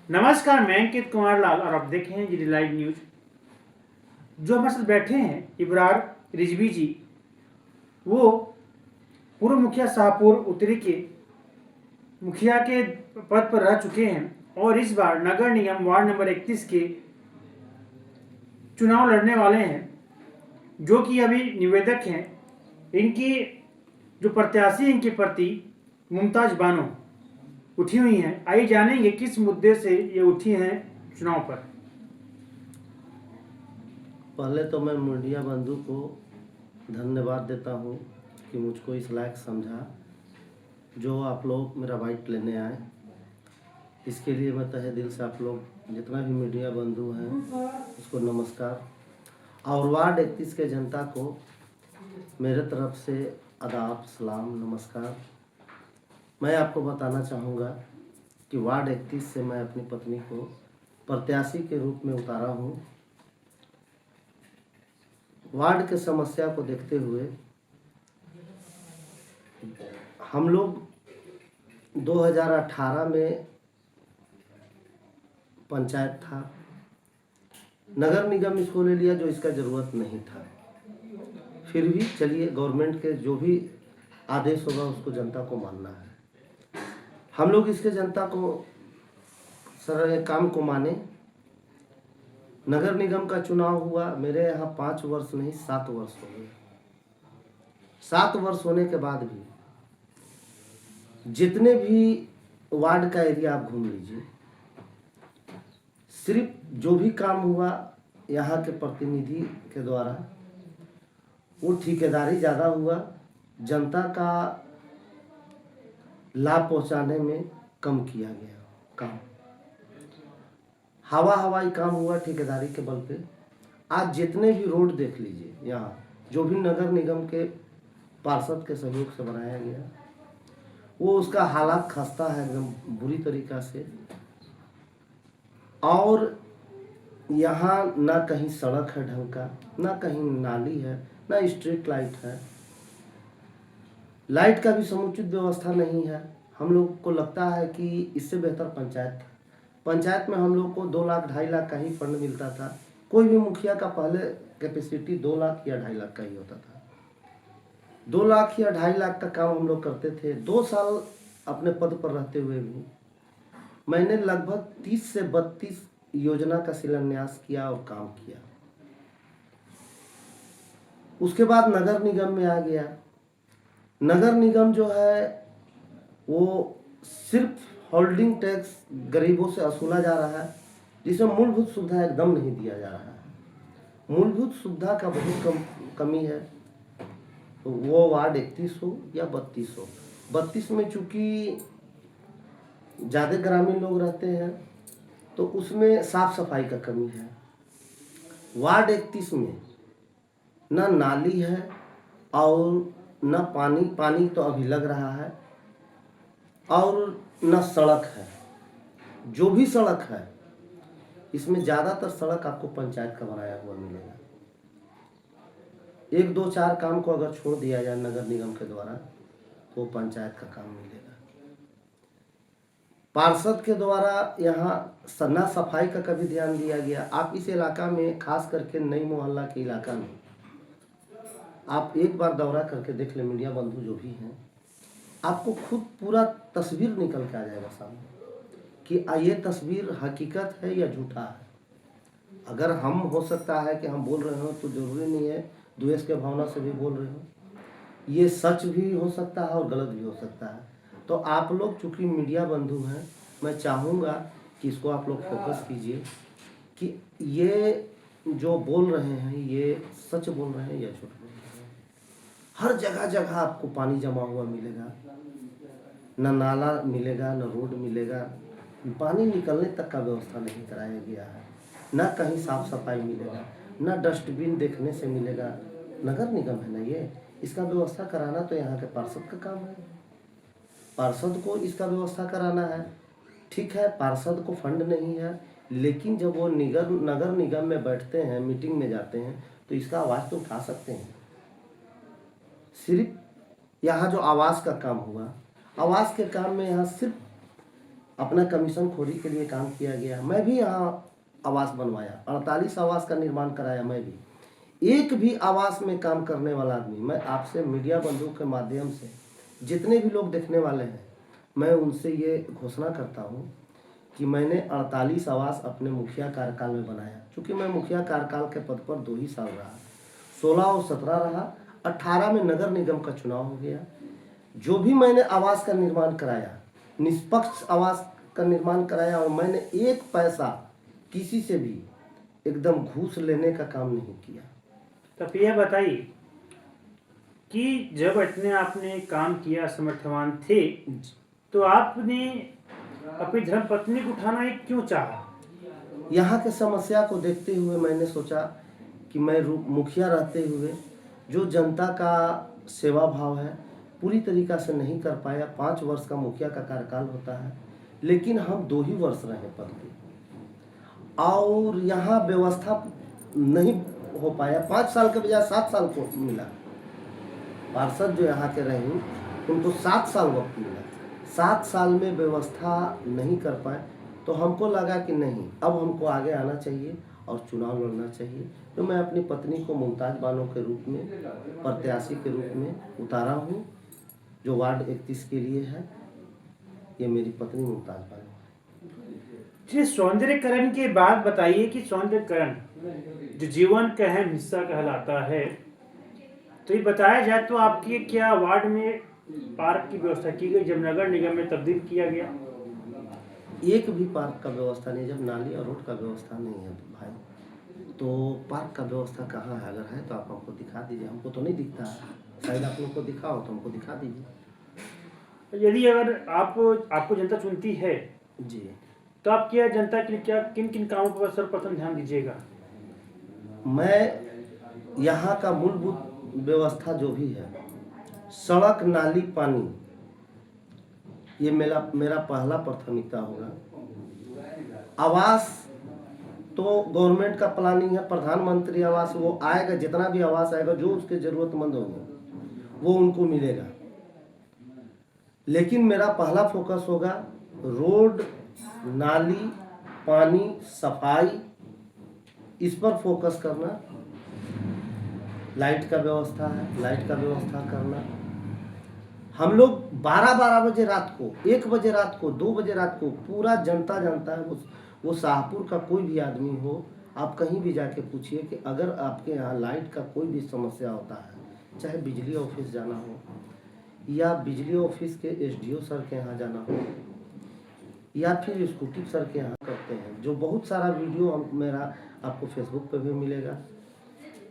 नमस्कार, मैं अंकित कुमार लाल और आप देख रहे हैं जी लाइव न्यूज। जो हमारे साथ बैठे हैं इब्रार रिजवी जी, वो पूर्व मुखिया शाहपुर उत्तरी के मुखिया के पद पर रह चुके हैं और इस बार नगर निगम वार्ड नंबर 31 के चुनाव लड़ने वाले हैं, जो कि अभी निवेदक हैं। इनकी जो प्रत्याशी हैं, इनकी प्रति मुमताज बानो उठी हुई हैं। आइए जानेंगे किस मुद्दे से ये उठी हैं चुनाव पर। पहले तो मैं मीडिया बंधु को धन्यवाद देता हूँ कि मुझको इस लायक समझा जो आप लोग मेरा बाइट लेने आए। इसके लिए मैं तहे दिल से आप लोग जितना भी मीडिया बंधु हैं उसको नमस्कार, और वार्ड 31 के जनता को मेरे तरफ से आदाब, सलाम, नमस्कार। मैं आपको बताना चाहूँगा कि वार्ड 31 से मैं अपनी पत्नी को प्रत्याशी के रूप में उतारा हूँ। वार्ड के समस्या को देखते हुए हम लोग 2018 में पंचायत था, नगर निगम इसको ले लिया जो इसका ज़रूरत नहीं था। फिर भी चलिए, गवर्नमेंट के जो भी आदेश होगा उसको जनता को मानना है। हम लोग इसके जनता को सर काम को माने। नगर निगम का चुनाव हुआ, मेरे यहाँ 5 वर्ष नहीं 7 वर्ष हो गए। 7 वर्ष होने के बाद भी जितने भी वार्ड का एरिया आप घूम लीजिए, सिर्फ जो भी काम हुआ यहाँ के प्रतिनिधि के द्वारा वो ठेकेदारी ज़्यादा हुआ, जनता का लाभ पहुँचाने में कम किया गया काम। हवाई काम हुआ ठेकेदारी के बल पे। आज जितने भी रोड देख लीजिए, यहाँ जो भी नगर निगम के पार्षद के सहयोग से बनाया गया, वो उसका हालात खस्ता है एकदम बुरी तरीक़ा से। और यहाँ ना कहीं सड़क है ढंग का, ना कहीं नाली है, ना स्ट्रीट लाइट है। लाइट का भी समुचित व्यवस्था नहीं है। हम लोग को लगता है कि इससे बेहतर पंचायत था। पंचायत में हम लोग को 2 लाख 2.5 लाख का ही फंड मिलता था। कोई भी मुखिया का पहले कैपेसिटी 2 लाख या 2.5 लाख का ही होता था। 2 लाख या 2.5 लाख का काम हम लोग करते थे। 2 साल अपने पद पर रहते हुए भी मैंने लगभग 30 से 32 योजना का शिलान्यास किया और काम किया। उसके बाद नगर निगम में आ गया। नगर निगम जो है वो सिर्फ होल्डिंग टैक्स गरीबों से वसूला जा रहा है, जिसमें मूलभूत सुविधा एकदम नहीं दिया जा रहा है। मूलभूत सुविधा का बहुत कमी है। वो वार्ड 31 हो या 32 हो, 32 में चूँकि ज़्यादा ग्रामीण लोग रहते हैं तो उसमें साफ सफाई का कमी है। वार्ड 31 में ना नाली है और ना पानी तो अभी लग रहा है, और ना सड़क है। जो भी सड़क है इसमें ज़्यादातर सड़क आपको पंचायत का बनाया हुआ मिलेगा। 1 2 4 काम को अगर छोड़ दिया जाए नगर निगम के द्वारा तो पंचायत का काम मिलेगा। पार्षद के द्वारा यहाँ ना सफाई का कभी ध्यान दिया गया। आप इस इलाका में, खास करके नई मोहल्ला के इलाका में, आप एक बार दौरा करके देख ले, मीडिया बंधु जो भी हैं, आपको खुद पूरा तस्वीर निकल के आ जाएगा सामने कि ये तस्वीर हकीकत है या झूठा है। अगर हम हो सकता है कि हम बोल रहे हो तो ज़रूरी नहीं है द्वेष के भावना से भी बोल रहे हो। ये सच भी हो सकता है और गलत भी हो सकता है। तो आप लोग चूँकि मीडिया बंधु हैं, मैं चाहूँगा कि इसको आप लोग फोकस कीजिए कि ये जो बोल रहे हैं ये सच बोल रहे हैं या झूठ बोल रहे हैं। हर जगह जगह आपको पानी जमा हुआ मिलेगा, न नाला मिलेगा, न रोड मिलेगा। पानी निकलने तक का व्यवस्था नहीं कराया गया है। न कहीं साफ सफाई मिलेगा, न डस्टबिन देखने से मिलेगा। नगर निगम है ना ये, इसका व्यवस्था कराना तो यहाँ के पार्षद का काम है। पार्षद को इसका व्यवस्था कराना है। ठीक है, पार्षद को फंड नहीं है, लेकिन जब वो नगर निगम में बैठते हैं, मीटिंग में जाते हैं, तो इसका आवाज़ तो उठा सकते हैं। सिर्फ यहाँ जो आवास का काम हुआ, आवास के काम में यहाँ सिर्फ अपना कमीशन खोरी के लिए काम किया गया। मैं भी यहाँ आवास बनवाया, 48 आवास का निर्माण कराया। मैं भी एक भी आवास में काम करने वाला आदमी, मैं आपसे मीडिया बंधुओं के माध्यम से जितने भी लोग देखने वाले हैं, मैं उनसे ये घोषणा करता हूँ कि मैंने 48 आवास अपने मुखिया कार्यकाल में बनाया। क्योंकि मैं मुखिया कार्यकाल के पद पर 2 ही साल रहा, 16 और 17 रहा, 18 में नगर निगम का चुनाव हो गया। जो भी मैंने आवास का निर्माण कराया, निष्पक्ष आवास का निर्माण कराया, और मैंने एक पैसा किसी से भी एकदम घूस लेने का काम नहीं किया। तो यह बताइए कि जब इतने आपने काम किया, समर्थवान थे, तो आपने अपनी धर्मपत्नी को उठाना एक क्यों चाहा? यहाँ के समस्या को देखते हुए मैंने सोचा कि मैं मुखिया रहते हुए जो जनता का सेवा भाव है पूरी तरीका से नहीं कर पाया। 5 वर्ष का मुखिया का कार्यकाल होता है, लेकिन हम 2 ही वर्ष रहे पद पे, और यहाँ व्यवस्था नहीं हो पाया। 5 साल के बजाय 7 साल को मिला। पार्षद जो यहाँ के रहे उनको 7 साल वक्त मिला, 7 साल में व्यवस्था नहीं कर पाए। तो हमको लगा कि नहीं, अब हमको आगे आना चाहिए और चुनाव लड़ना चाहिए। तो मैं अपनी पत्नी को मुमताज बानो के रूप में, प्रत्याशी के रूप में उतारा हूँ, जो वार्ड 31 के लिए है। ये मेरी पत्नी मुमताज बानो है। सौंदर्यकरण के बाद बताइए कि सौंदर्यकरण जो जीवन का अहम हिस्सा कहलाता है, तो ये बताया जाए तो आपके क्या वार्ड में पार्क की व्यवस्था की गई जब नगर निगम में तब्दील किया गया? एक भी पार्क का व्यवस्था नहीं। जब नाली और रोड का व्यवस्था नहीं है भाई, तो पार्क का व्यवस्था कहाँ है? अगर है तो आप हमको दिखा दीजिए। हमको तो नहीं दिखता है, शायद आप लोग को दिखाओ तो हमको दिखा दीजिए। यदि अगर आपको जनता चुनती है जी, तो आप क्या जनता के लिए क्या किन किन कामों पर सर्वप्रथम ध्यान दीजिएगा? मैं यहाँ का मूलभूत व्यवस्था जो भी है, सड़क, नाली, पानी, ये मेरा पहला प्राथमिकता होगा। आवास तो गवर्नमेंट का प्लानिंग है, प्रधानमंत्री आवास, वो आएगा, जितना भी आवास आएगा जो उसके जरूरतमंद होंगे वो उनको मिलेगा। लेकिन मेरा पहला फोकस होगा रोड, नाली, पानी, सफाई, इस पर फोकस करना। लाइट का व्यवस्था है, लाइट का व्यवस्था करना। हम लोग 12-12 बजे रात को, 1 बजे रात को, 2 बजे रात को, पूरा जनता जानता है। वो शाहपुर का कोई भी आदमी हो, आप कहीं भी जाके पूछिए कि अगर आपके यहाँ लाइट का कोई भी समस्या होता है, चाहे बिजली ऑफिस जाना हो या बिजली ऑफिस के SDO सर के यहाँ जाना हो या फिर स्कूटी सर के यहाँ करते हैं, जो बहुत सारा वीडियो मेरा आपको फेसबुक पे भी मिलेगा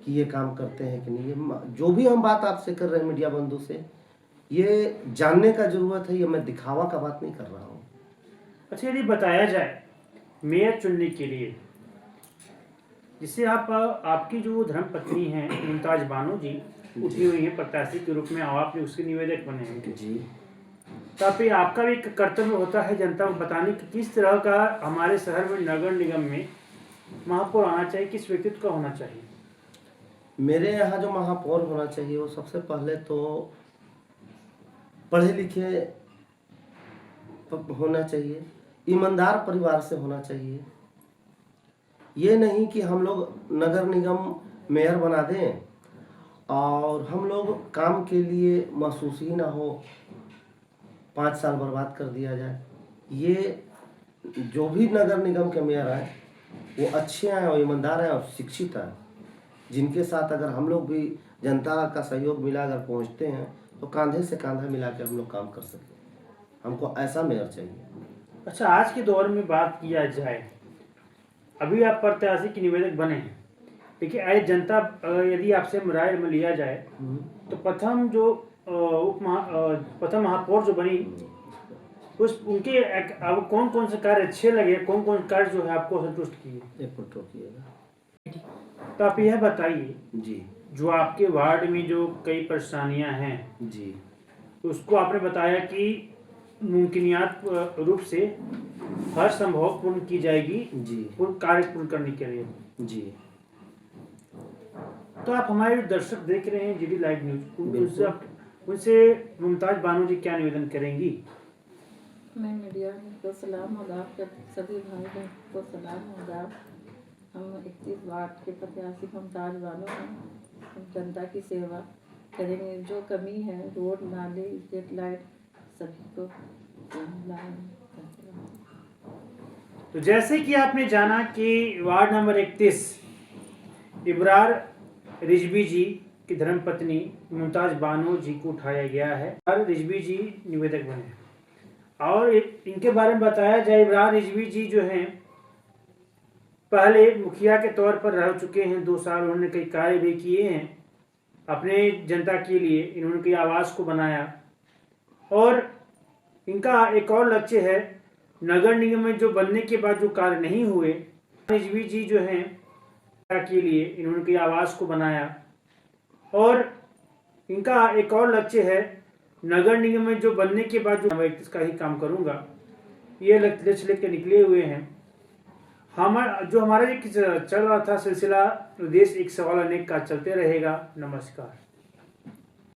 कि ये काम करते हैं कि नहीं। ये जो भी हम बात आपसे कर रहे हैं मीडिया बंधु से, ये जानने का जरूरत है। ये मैं दिखावा का बात नहीं कर रहा हूँ। अच्छा, यदि बताया जाए मेयर चुनने के लिए, जिससे आपकी जो धर्मपत्नी हैं मुमताज बानो जी उठी हुई है प्रत्याशी के रूप में, आप भी उसके निवेदक बने हैं जी, तो आपका भी एक कर्तव्य होता है जनता को बताने कि किस तरह का हमारे शहर में नगर निगम में महापौर आना चाहिए, किस व्यक्तित्व का होना चाहिए। मेरे यहाँ जो महापौर होना चाहिए वो सबसे पहले तो पढ़े लिखे होना चाहिए, ईमानदार परिवार से होना चाहिए। ये नहीं कि हम लोग नगर निगम मेयर बना दें और हम लोग काम के लिए महसूस ही ना हो, 5 साल बर्बाद कर दिया जाए। ये जो भी नगर निगम के मेयर आए वो अच्छे हैं और ईमानदार हैं और शिक्षित हैं, जिनके साथ अगर हम लोग भी जनता का सहयोग मिला अगर पहुंचते हैं तो कांधे से कांधा मिला के हम लोग काम कर सकते हैं। हमको ऐसा मेयर चाहिए। अच्छा, आज के दौर में बात किया जाए, अभी आप प्रत्याशी के निवेदक बने हैं, देखिए आज जनता यदि आपसे राय में लिया जाए तो प्रथम जो प्रथम महापौर जो बनी उनके अब कौन कौन से कार्य अच्छे लगे, कौन कौन कार्य जो है आपको संतुष्ट किए? एक मिनट रोकिएगा। तो आप यह बताइए जी, जो आपके वार्ड में जो कई परेशानियां हैं जी, उसको आपने बताया कि मुमकिनियात रूप से हर संभव पूर्ण की जाएगी, जी, पूर्ण कार्य पूर्ण करने के लिए। जी। तो आप हमारे जो दर्शक देख रहे हैं GD लाइव न्यूज, बिल्कुल। उनसे मुमताज बानो जी क्या निवेदन करेंगी? मैं मीडिया को सलाम आदाब करती सभी भाई बहन को सलाम आदाब। हम 31 वार्ड के प्रत्याशी मुमताज बानो हैं। हम जनता की सेवा करेंगे। जो कमी है रोड नाले स्ट्रीट लाइट सभी को लाएंगे। तो जैसे कि आपने जाना कि वार्ड नंबर 31 इब्रार रिजवी जी की धर्मपत्नी मुमताज बानो जी को उठाया गया है और रिजवी जी निवेदक बने और इनके बारे में बताया जाए। इब्रार रिजवी जी जो हैं पहले मुखिया के तौर पर रह चुके हैं 2 साल। उन्होंने कई कार्य भी किए हैं अपने जनता के लिए। इन्होंने कई आवास को बनाया और इनका एक और लक्ष्य है नगर निगम में जो बनने के बाद जो कार्य नहीं हुए। रिजवी जी जो हैं के लिए इन्होंने कई आवास को बनाया और इनका एक और लक्ष्य है नगर निगम में जो बनने के बाद जो मैं इसका ही काम करूंगा, ये लक्ष्य लेकर निकले हुए हैं। हमारा ये चल रहा था सिलसिला देश एक सवाल अनेक का चलते रहेगा। नमस्कार।